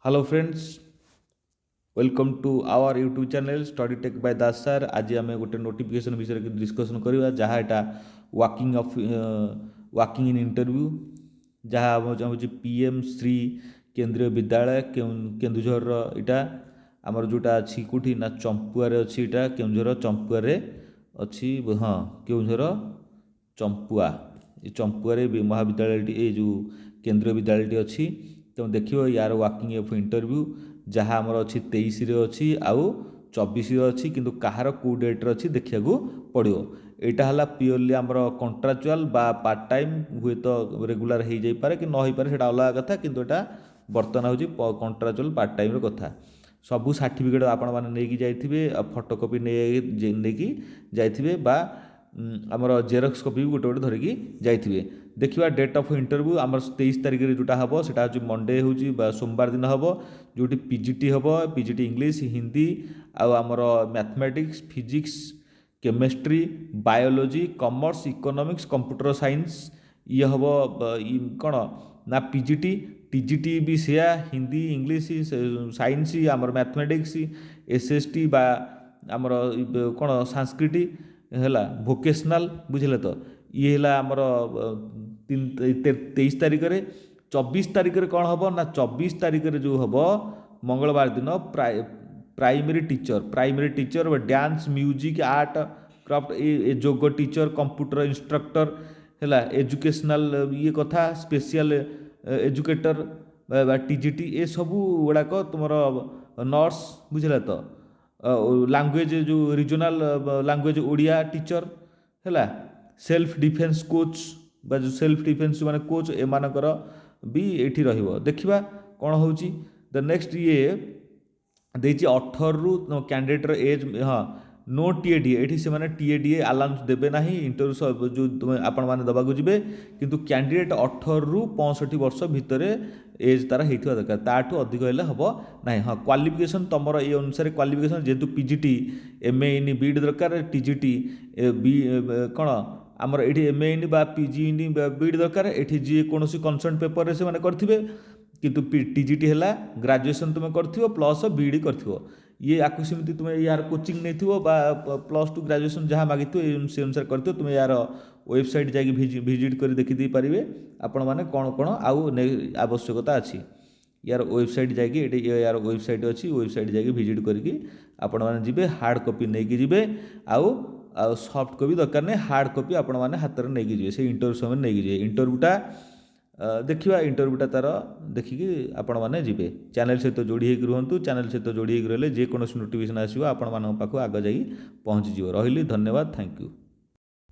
Hello friends, welcome to our YouTube channel Study Tech by Das sir. आज आम गोटे notification विषय डिस्कसन करवा जहाँ यहाँ वाकिंग इन इंटरव्यू जहाँ हूँ पीएम श्री केंद्रीय विद्यालय केन्दुझर इटा आमर जोटा अच्छी कौटी ना चंपुआर अच्छी इटा केन्दुझर चंपुआर अच्छी हाँ केन्दुझर चंपुआ चंपुआर महाविद्यालय ये जो केंद्रीय विद्यालय अच्छी तेणु देखिए यार वाकिंग ऑफ इंटरव्यू जहाँ आमर अच्छी 23 अच्छी आउ 24 अच्छी किंतु कहार कौ डेट्रे अच्छी देखा पड़ो। यहाँ है प्योरली आमर कंट्राक्चुआल बा पार्ट टाइम हुए तो रेगुलर हो जापे कि न हो पारे सेटा अलग कथा किंतु एटा बर्तमान हूँ कंट्राक्चुआल पार्ट टाइम कथा। सबू सर्टिफिकेट आपण मैंने नहीं जाइए फोटोकॉपी नहीं जाइए बा आमर जेरक्स कॉपी भी गोटे गोटे धरिकी जाइए। देखिए डेट ऑफ इंटरव्यू आमर 23 तारिख जोटा हम से मंडे हूँ सोमवार दिन हम जो पीजीटी हम पीजीटी इंग्लिश हिंदी आमर mathematics physics chemistry biology commerce economics computer science ये हम कौन ना पीजीटी टीजीटी भी सिया हिंदी इंग्लिश साइंस आमर मैथमेटिक्स एसएसटी बा आमर कौन संस्कृत है भोकेशनाल बुझे तो ये है आमर 23 तारिख 24 तारिख कौन हम ना 24 तारिख जो हम मंगलवार दिन primary teacher dance music art craft जोग टीचर कंप्यूटर इंस्ट्रक्टर है एजुकेशनल ये कथा स्पेशल एजुकेटर टीजीटी ये सबू गुड़ाक तुम नर्स बुझे तो लैंग्वेज जो रीजनल लैंग्वेज ओडिया टीचर है सेल्फ डिफेन्स कोच बा जो सेल्फ डिफेन्स माने कोच एमानकर भी ये रहिबो। देखिबा कौन होची द नेक्स्ट ये देछि 18 रु कैंडिडेटर एज हाँ नो टीएडी ये से माने टीएडीए अलाउंस देबे नाही इंटरव्यू जो तुम आपण माने दबाकू जिबे किंतु कैंडिडेट 18 रु 65 वर्ष भितर एज तार होइथिबा दरकार ताठू अधिक हेले हबो नाही। हाँ क्वालिफिकेशन तुमर ये अनुसार क्वालिफिकेशन जेतु पीजीटी एमए इन बीड दरकार टीजीटी बी कौन आमर ये एमए इन बा पीजी इन बीड दरकार ये जी कौन कनसर्न पेपर से मैंने करेंगे किंतु टीजीटी है ग्राजुएसन तुम कर प्लस बीडी कर ये आपको सेमती तुम यार कोचिंग नहीं थो +2 ग्राजुएसन जहाँ मागी से अनुसार कर तुम यार वेबसाइट जा विजिट कर देखी पारे आपण मैंने कौन कौन आउ आवश्यकता अच्छी यार वेबसाइट जाकि यार वेबसाइट अच्छी वेबसाइट जा विजिट करके आपण मैंने जी हार्ड कॉपी नहीं जी आउ सॉफ्ट कॉपी दरकार नहीं हार्ड कॉपी आपण मैंने हाथ में नहीं जी से इंटरव्यू समय नहीं जी इंटरव्यूटा देखिए इंटरव्यूटा तार देखिकी आपण मैंने जी चैनल सहित जोड़ी होकर रुहतु चैनल सहित जोड़ी होकर रही जेकोसी नोटिफिकेशन आसो आपण पाखु आग जा पहुँची रही। धन्यवाद, थैंक यू।